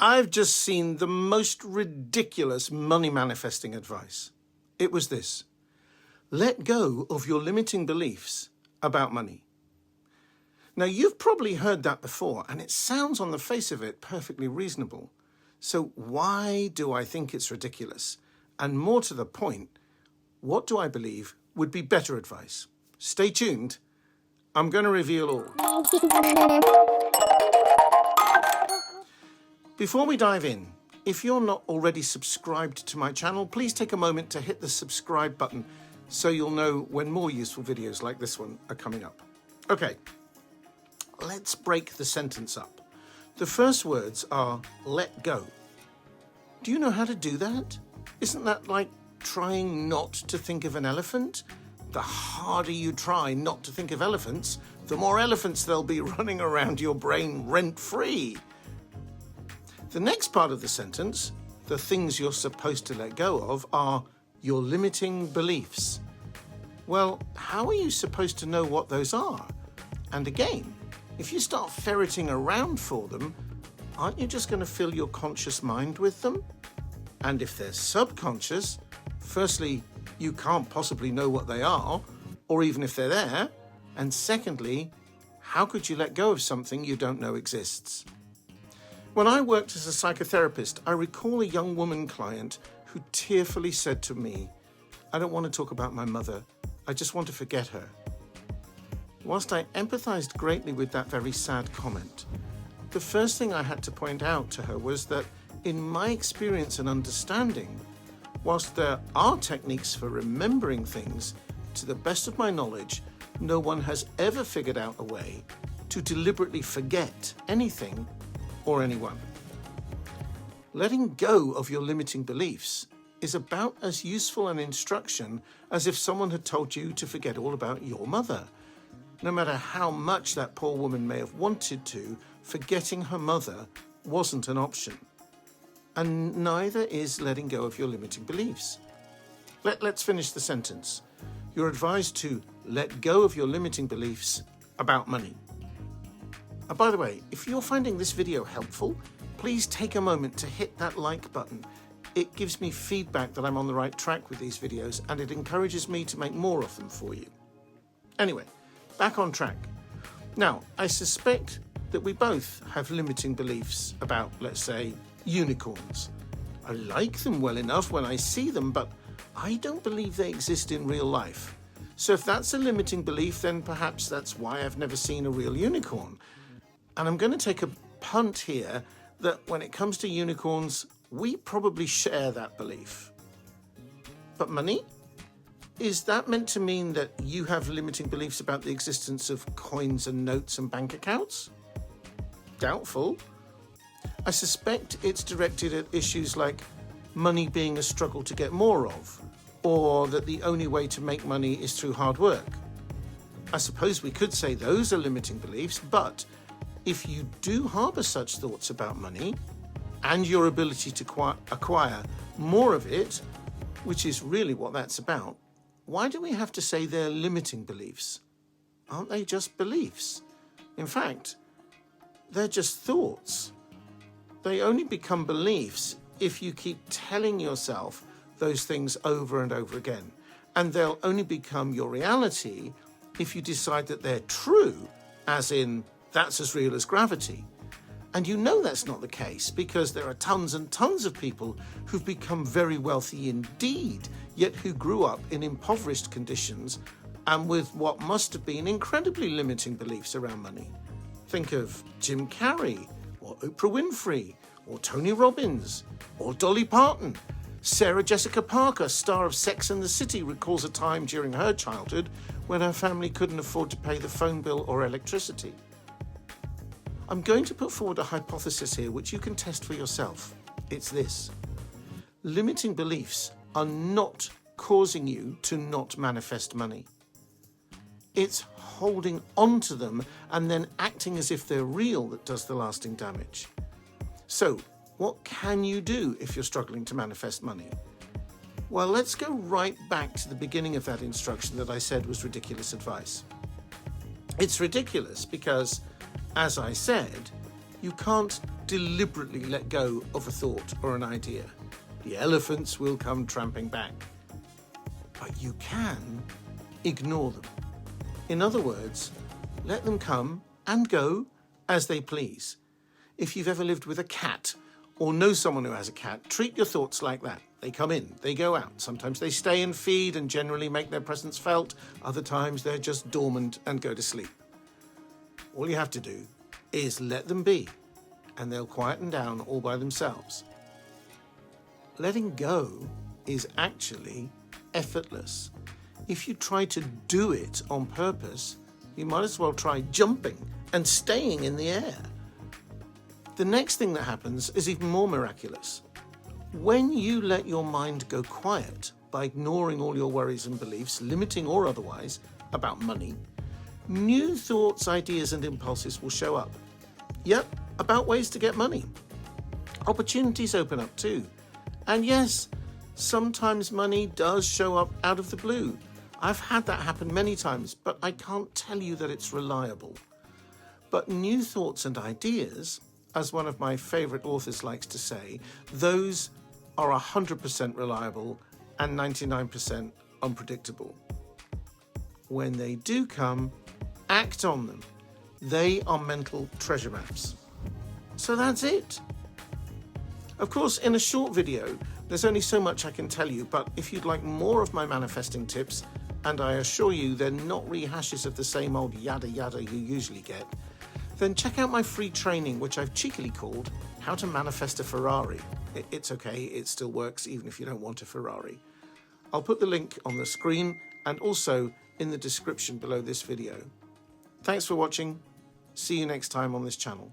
I've just seen the most ridiculous money manifesting advice. It was this: let go of your limiting beliefs about money. Now, you've probably heard that before, and it sounds on the face of it perfectly reasonable. So why do I think it's ridiculous? And more to the point, what do I believe would be better advice? Stay tuned. I'm going to reveal all. Before we dive in, if you're not already subscribed to my channel, please take a moment to hit the subscribe button so you'll know when more useful videos like this one are coming up. Okay, let's break the sentence up. The first words are let go. Do you know how to do that? Isn't that like trying not to think of an elephant? The harder you try not to think of elephants, the more elephants there'll be running around your brain rent-free. The next part of the sentence, the things you're supposed to let go of, are your limiting beliefs. Well, how are you supposed to know what those are? And again, if you start ferreting around for them, aren't you just going to fill your conscious mind with them? And if they're subconscious, firstly, you can't possibly know what they are, or even if they're there. And secondly, how could you let go of something you don't know exists? When I worked as a psychotherapist, I recall a young woman client who tearfully said to me, "I don't want to talk about my mother. I just want to forget her." Whilst I empathized greatly with that very sad comment, the first thing I had to point out to her was that in my experience and understanding, whilst there are techniques for remembering things, to the best of my knowledge, no one has ever figured out a way to deliberately forget anything or anyone. Letting go of your limiting beliefs is about as useful an instruction as if someone had told you to forget all about your mother. No matter how much that poor woman may have wanted to, forgetting her mother wasn't an option. And neither is letting go of your limiting beliefs. Let's finish the sentence. You're advised to let go of your limiting beliefs about money. And by the way, if you're finding this video helpful, please take a moment to hit that like button. It gives me feedback that I'm on the right track with these videos, and it encourages me to make more of them for you. Anyway, back on track. Now, I suspect that we both have limiting beliefs about, let's say, unicorns. I like them well enough when I see them, but I don't believe they exist in real life. So if that's a limiting belief, then perhaps that's why I've never seen a real unicorn. And I'm going to take a punt here that when it comes to unicorns, we probably share that belief. But money? Is that meant to mean that you have limiting beliefs about the existence of coins and notes and bank accounts? Doubtful. I suspect it's directed at issues like money being a struggle to get more of, or that the only way to make money is through hard work. I suppose we could say those are limiting beliefs, but if you do harbour such thoughts about money and your ability to acquire more of it, which is really what that's about, why do we have to say they're limiting beliefs? Aren't they just beliefs? In fact, they're just thoughts. They only become beliefs if you keep telling yourself those things over and over again. And they'll only become your reality if you decide that they're true, as in, that's as real as gravity. And you know that's not the case because there are tons and tons of people who've become very wealthy indeed, yet who grew up in impoverished conditions and with what must have been incredibly limiting beliefs around money. Think of Jim Carrey, or Oprah Winfrey, or Tony Robbins, or Dolly Parton. Sarah Jessica Parker, star of Sex and the City, recalls a time during her childhood when her family couldn't afford to pay the phone bill or electricity. I'm going to put forward a hypothesis here which you can test for yourself. It's this: limiting beliefs are not causing you to not manifest money. It's holding on to them and then acting as if they're real that does the lasting damage. So, what can you do if you're struggling to manifest money? Well, let's go right back to the beginning of that instruction that I said was ridiculous advice. It's ridiculous because, as I said, you can't deliberately let go of a thought or an idea. The elephants will come tramping back. But you can ignore them. In other words, let them come and go as they please. If you've ever lived with a cat or know someone who has a cat, treat your thoughts like that. They come in, they go out. Sometimes they stay and feed and generally make their presence felt. Other times they're just dormant and go to sleep. All you have to do is let them be, and they'll quieten down all by themselves. Letting go is actually effortless. If you try to do it on purpose, you might as well try jumping and staying in the air. The next thing that happens is even more miraculous. When you let your mind go quiet by ignoring all your worries and beliefs, limiting or otherwise, about money, new thoughts, ideas and impulses will show up. Yep, about ways to get money. Opportunities open up too. And yes, sometimes money does show up out of the blue. I've had that happen many times, but I can't tell you that it's reliable. But new thoughts and ideas, as one of my favourite authors likes to say, those are 100% reliable and 99% unpredictable. When they do come, act on them. They are mental treasure maps. So that's it. Of course, in a short video, there's only so much I can tell you, but if you'd like more of my manifesting tips, and I assure you they're not rehashes of the same old yada yada you usually get, then check out my free training, which I've cheekily called How to Manifest a Ferrari. It's okay, it still works even if you don't want a Ferrari. I'll put the link on the screen and also in the description below this video. Thanks for watching. See you next time on this channel.